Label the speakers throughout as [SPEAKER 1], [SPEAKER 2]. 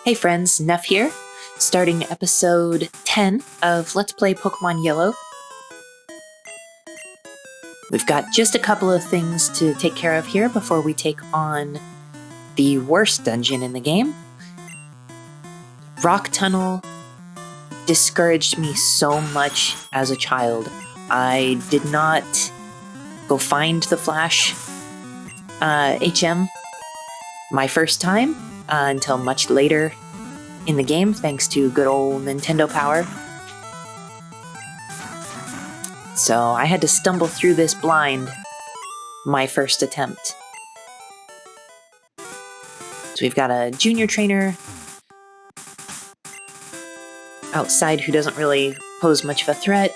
[SPEAKER 1] Hey friends, Neff here, starting episode 10 of Let's Play Pokemon Yellow. We've got just a couple of things to take care of here before we take on the worst dungeon in the game. Rock Tunnel discouraged me so much as a child. I did not go find the Flash HM my first time until much later in the game, thanks to good old Nintendo power. So I had to stumble through this blind my first attempt. So we've got a junior trainer outside who doesn't really pose much of a threat.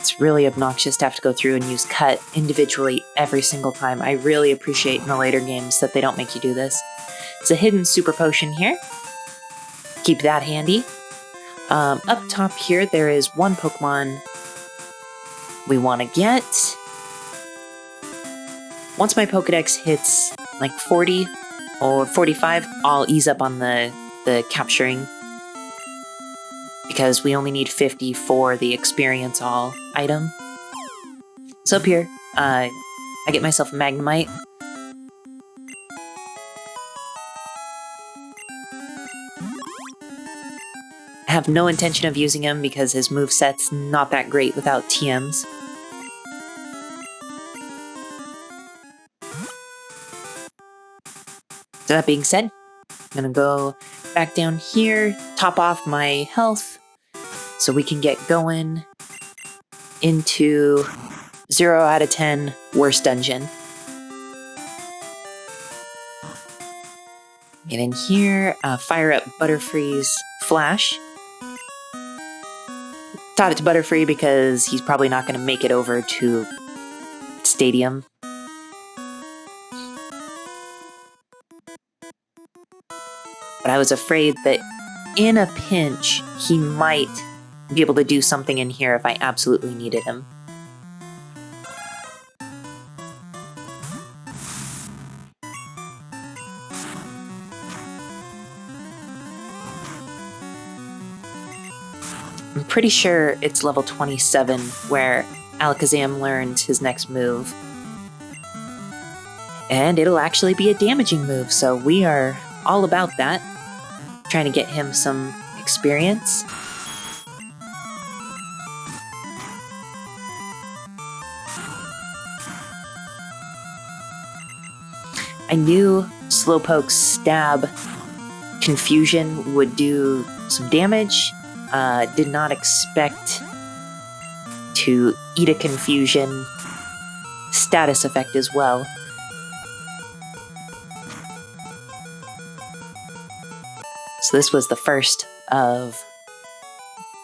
[SPEAKER 1] It's really obnoxious to have to go through and use cut individually every single time. I really appreciate in the later games that they don't make you do this. It's a hidden super potion here. Keep that handy. Up top here, there is one Pokemon we want to get. Once my Pokedex hits like 40 or 45, I'll ease up on the capturing, because we only need 50 for the experience all item. So up here, I get myself a Magnemite. I have no intention of using him because his moveset's not that great without TMs. So that being said, I'm gonna go back down here, top off my health, so we can get going into 0 out of 10 worst dungeon. Get in here, fire up Butterfree's Flash. Taught it to Butterfree because he's probably not going to make it over to Stadium. But I was afraid that in a pinch, he might be able to do something in here if I absolutely needed him. I'm pretty sure it's level 27 where Alakazam learns his next move. And it'll actually be a damaging move, so we are all about that. Trying to get him some experience. I knew Slowpoke's stab confusion would do some damage. Did not expect to eat a confusion status effect as well. So this was the first of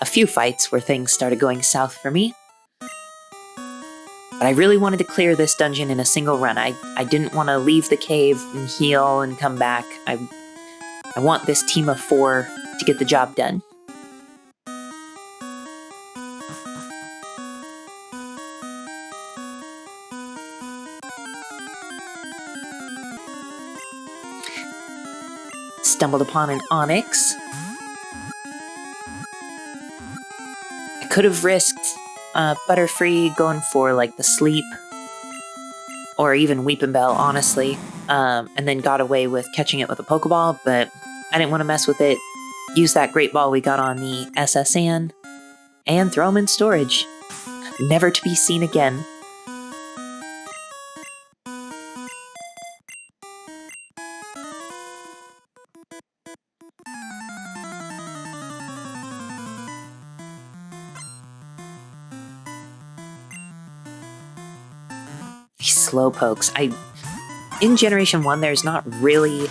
[SPEAKER 1] a few fights where things started going south for me. But I really wanted to clear this dungeon in a single run. I didn't want to leave the cave and heal and come back. I want this team of 4 to get the job done. Stumbled upon an Onyx. I could have risked Butterfree going for like the sleep, or even Weepinbell, honestly, and then got away with catching it with a Pokeball, but I didn't want to mess with it. Use that Great Ball we got on the SSN, and throw them in storage. Never to be seen again. Slowpokes. In Generation 1, there's not really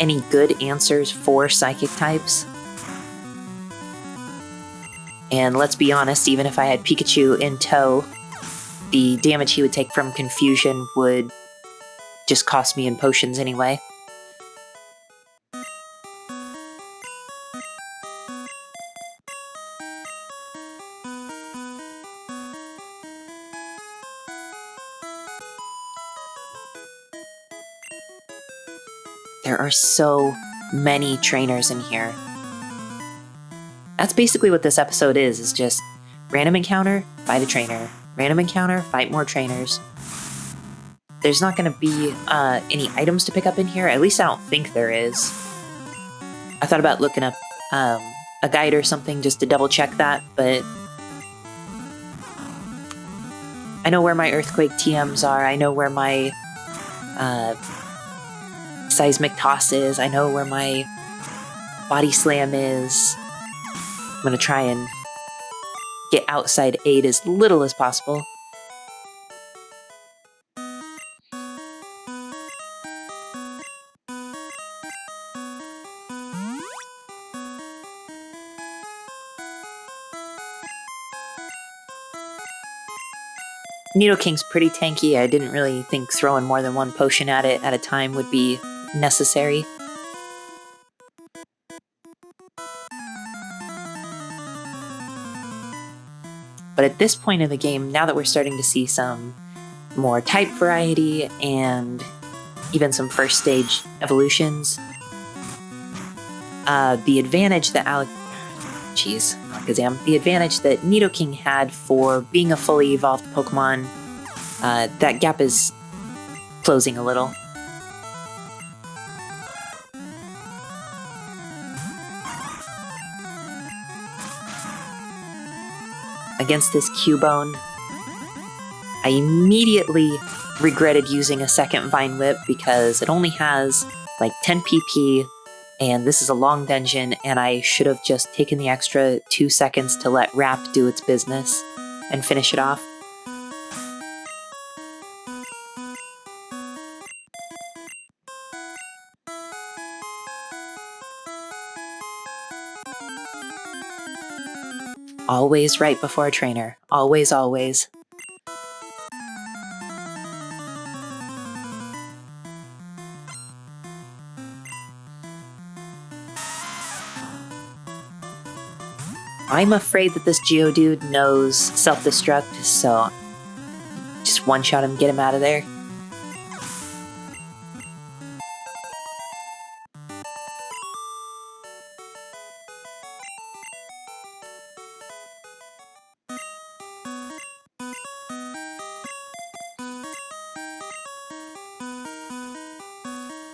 [SPEAKER 1] any good answers for Psychic types. And let's be honest, even if I had Pikachu in tow, the damage he would take from Confusion would just cost me in potions anyway. There are so many trainers in here. That's basically what this episode is just random encounter, fight a trainer. Random encounter, fight more trainers. There's not going to be any items to pick up in here. At least I don't think there is. I thought about looking up a guide or something just to double check that, but I know where my earthquake TMs are. I know where my seismic toss is. I know where my body slam is. I'm going to try and get outside aid as little as possible. Nidoking's pretty tanky. I didn't really think throwing more than one potion at it at a time would be necessary. But at this point in the game, now that we're starting to see some more type variety and even some first stage evolutions, the advantage that the advantage that Nidoking had for being a fully evolved Pokemon, that gap is closing a little. Against this Cubone, I immediately regretted using a second Vine Whip because it only has like 10 PP, and this is a long dungeon, and I should have just taken the extra 2 seconds to let Wrap do its business and finish it off. Always right before a trainer. Always, always. I'm afraid that this Geodude knows self-destruct, so just one-shot him, get him out of there.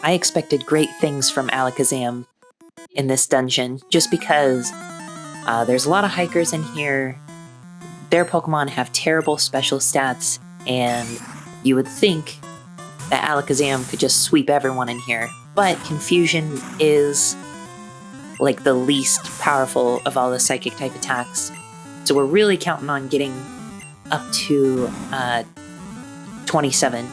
[SPEAKER 1] I expected great things from Alakazam in this dungeon, just because there's a lot of hikers in here. Their Pokemon have terrible special stats, and you would think that Alakazam could just sweep everyone in here. But Confusion is like the least powerful of all the Psychic type attacks. So we're really counting on getting up to 27.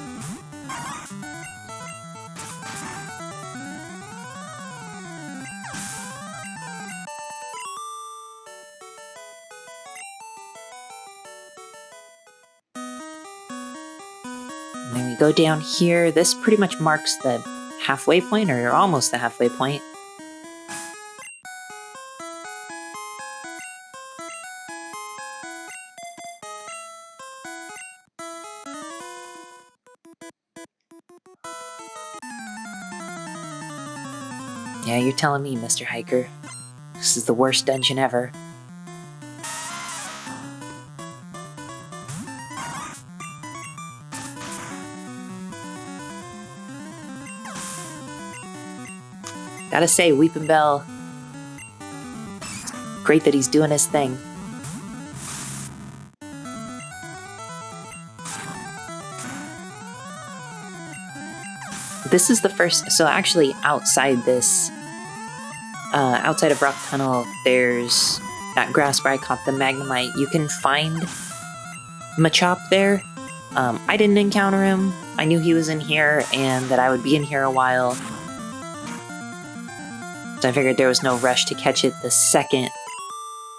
[SPEAKER 1] And then we go down here. This pretty much marks the halfway point, or almost the halfway point. Yeah, you're telling me, Mr. Hiker. This is the worst dungeon ever. Gotta say, Weepinbell, great that he's doing his thing. This is the first, so actually outside this, outside of Rock Tunnel, there's that grass where I caught the Magnemite. You can find Machop there. I didn't encounter him. I knew he was in here and that I would be in here a while. So I figured there was no rush to catch it the second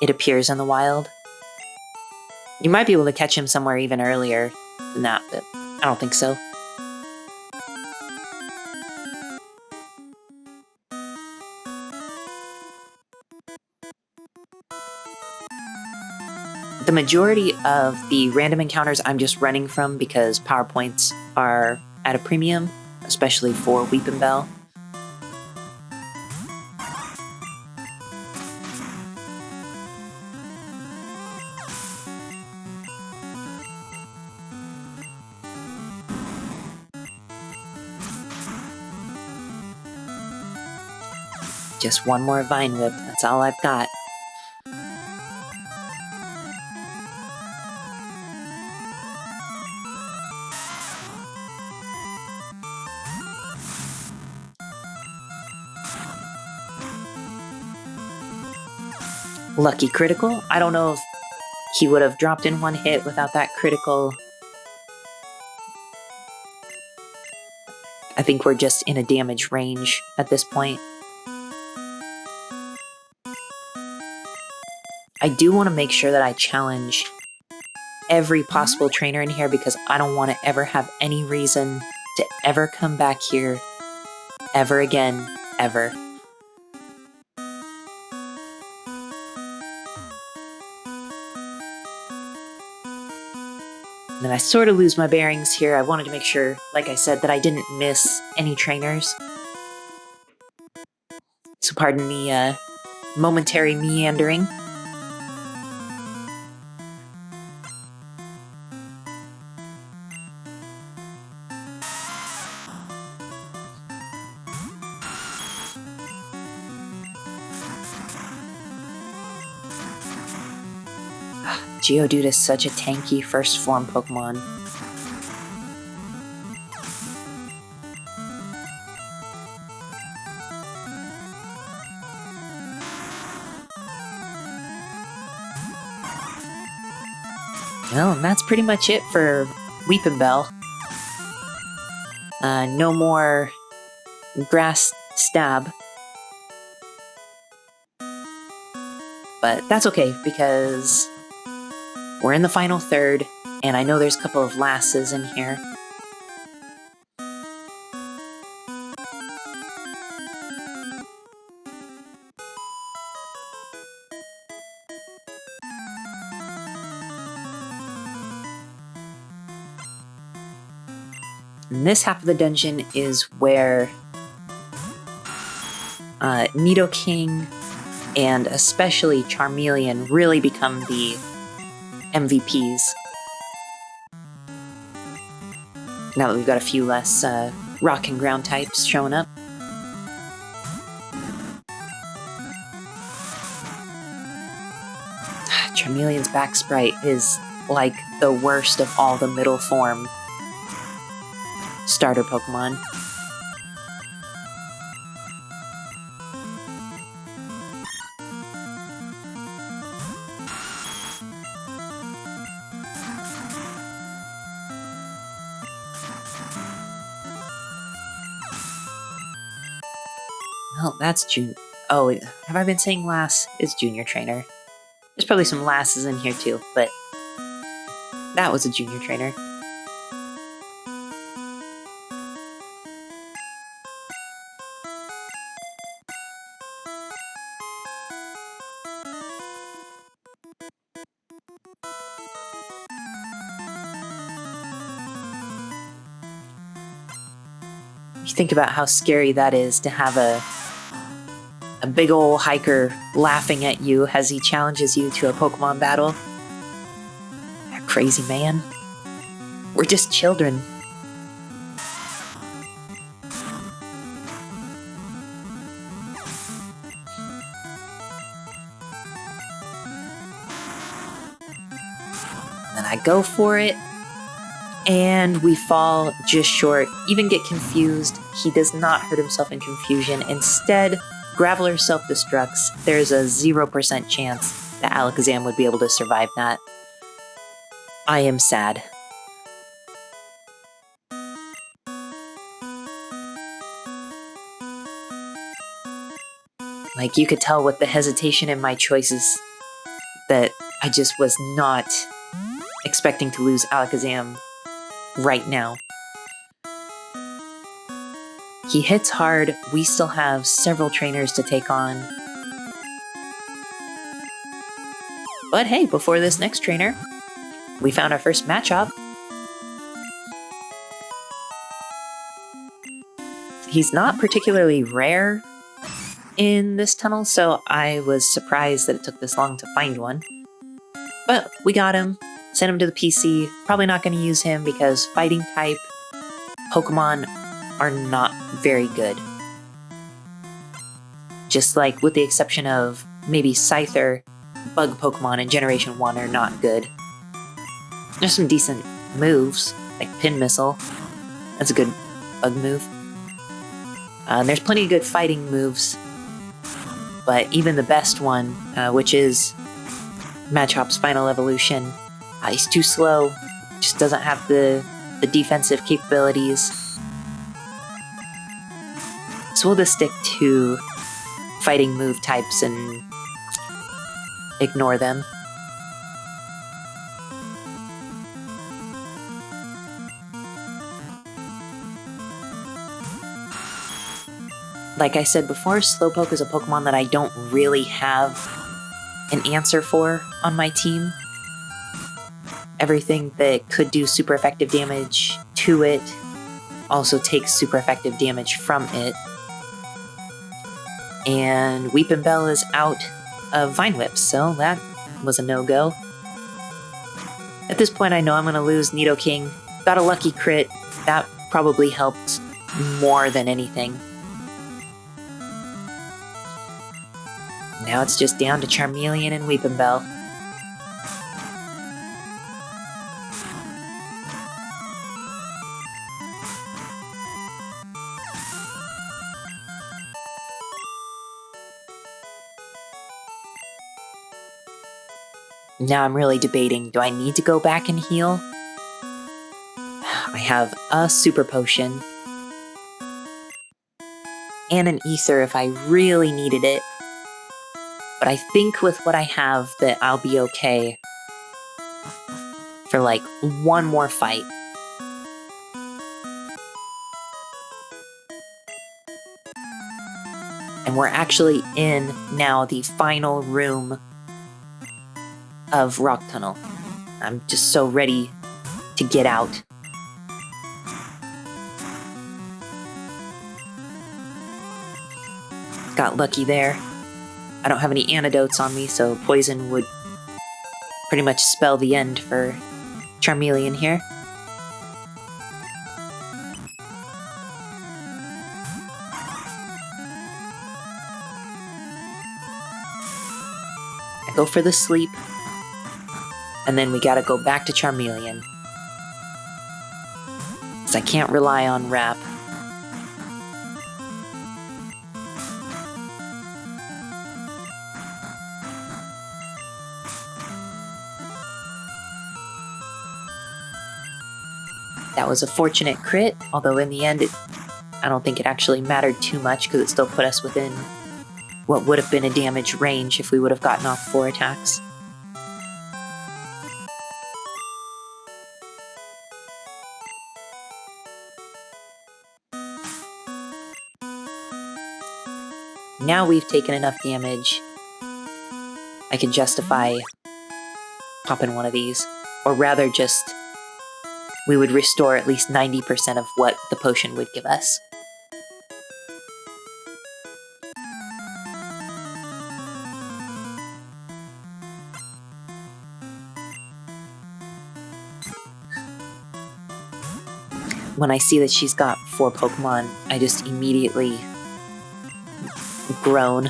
[SPEAKER 1] it appears in the wild. You might be able to catch him somewhere even earlier than that, but I don't think so. The majority of the random encounters I'm just running from because PowerPoints are at a premium, especially for Weepinbell. Just one more Vine Whip, that's all I've got. Lucky critical? I don't know if he would have dropped in one hit without that critical. I think we're just in a damage range at this point. I do want to make sure that I challenge every possible trainer in here because I don't want to ever have any reason to ever come back here ever again, ever. And then I sort of lose my bearings here. I wanted to make sure, like I said, that I didn't miss any trainers. So pardon the momentary meandering. Geodude is such a tanky first form Pokemon. Well, and that's pretty much it for Weepin' Bell. No more grass stab. But that's okay, because we're in the final third, and I know there's a couple of lasses in here. And this half of the dungeon is where Nidoking and especially Charmeleon really become the MVPs. Now that we've got a few less rock and ground types showing up. Charmeleon's back sprite is like the worst of all the middle form starter Pokemon. Well, that's June. Oh, have I been saying Lass is Junior Trainer? There's probably some Lasses in here too, but that was a Junior Trainer. You think about how scary that is to have a big ol' hiker laughing at you as he challenges you to a Pokemon battle. That crazy man. We're just children. And I go for it, and we fall just short. Even get confused. He does not hurt himself in confusion. Instead, Graveler self-destructs. There's a 0% chance that Alakazam would be able to survive that. I am sad. Like, you could tell with the hesitation in my choices that I just was not expecting to lose Alakazam right now. He hits hard. We still have several trainers to take on. But hey, before this next trainer, we found our first Machop. He's not particularly rare in this tunnel, so I was surprised that it took this long to find one. But we got him, sent him to the PC. Probably not going to use him because fighting type Pokemon are not very good. Just like with the exception of maybe Scyther, bug Pokemon in Generation 1 are not good. There's some decent moves, like Pin Missile. That's a good bug move. There's plenty of good fighting moves, but even the best one, which is Machop's Final Evolution, he's too slow, just doesn't have the defensive capabilities. So we'll just stick to fighting move types and ignore them. Like I said before, Slowpoke is a Pokemon that I don't really have an answer for on my team. Everything that could do super effective damage to it also takes super effective damage from it. And Weepinbell is out of Vine Whips, so that was a no-go. At this point, I know I'm going to lose Nidoking. Got a lucky crit. That probably helped more than anything. Now it's just down to Charmeleon and Weepinbell. Now I'm really debating, do I need to go back and heal? I have a Super Potion and an Ether if I really needed it. But I think with what I have that I'll be okay for like one more fight. And we're actually in now the final room of Rock Tunnel. I'm just so ready to get out. Got lucky there. I don't have any antidotes on me, so poison would pretty much spell the end for Charmeleon here. I go for the sleep, and then we gotta go back to Charmeleon. Because I can't rely on Wrap. That was a fortunate crit, although in the end, I don't think it actually mattered too much because it still put us within what would have been a damage range if we would have gotten off 4 attacks. Now we've taken enough damage, I can justify popping one of these, or rather just we would restore at least 90% of what the potion would give us. When I see that she's got 4 Pokemon, I just immediately groan.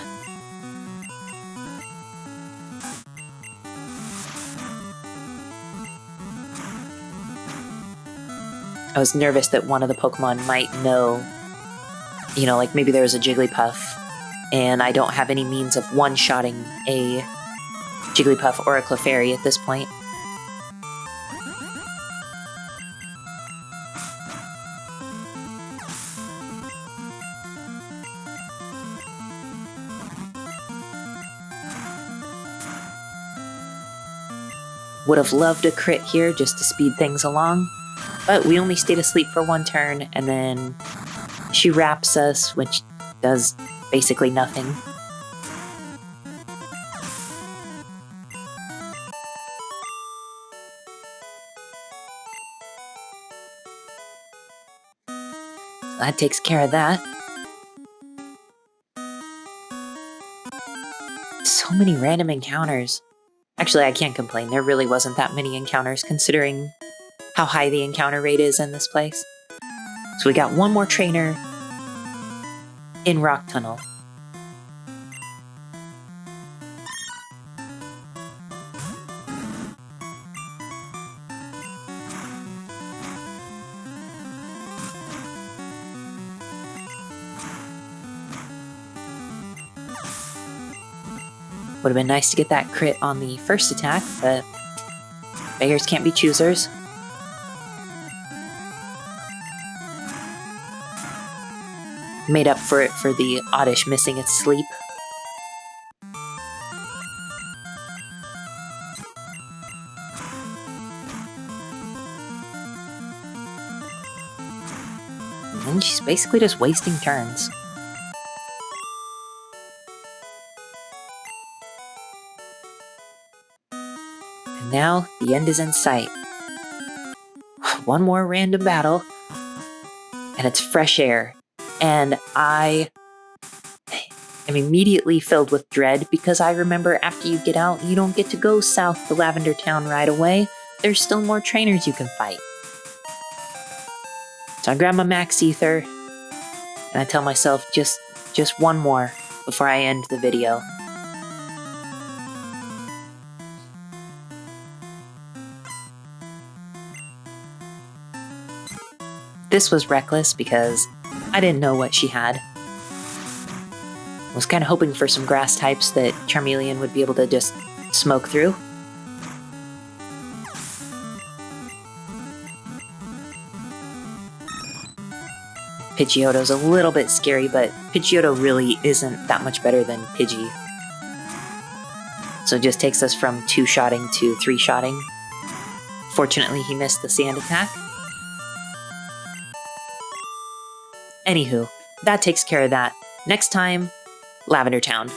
[SPEAKER 1] I was nervous that one of the Pokemon might know, like maybe there was a Jigglypuff, and I don't have any means of one-shotting a Jigglypuff or a Clefairy at this point. Would have loved a crit here just to speed things along, but we only stayed asleep for 1 turn, and then she wraps us, which does basically nothing. So that takes care of that. So many random encounters. Actually, I can't complain. There really wasn't that many encounters considering how high the encounter rate is in this place. So we got one more trainer in Rock Tunnel. Would have been nice to get that crit on the first attack, but beggars can't be choosers. Made up for it for the Oddish missing its sleep. And she's basically just wasting turns. And now the end is in sight. One more random battle, and it's fresh air. And I am immediately filled with dread because I remember after you get out, you don't get to go south to Lavender Town right away. There's still more trainers you can fight. So I grab my Max Ether, and I tell myself just one more before I end the video. This was reckless because I didn't know what she had. I was kind of hoping for some grass types that Charmeleon would be able to just smoke through. Pidgeotto's a little bit scary, but Pidgeotto really isn't that much better than Pidgey. So it just takes us from 2-shotting to 3-shotting. Fortunately, he missed the sand attack. Anywho, that takes care of that. Next time, Lavender Town.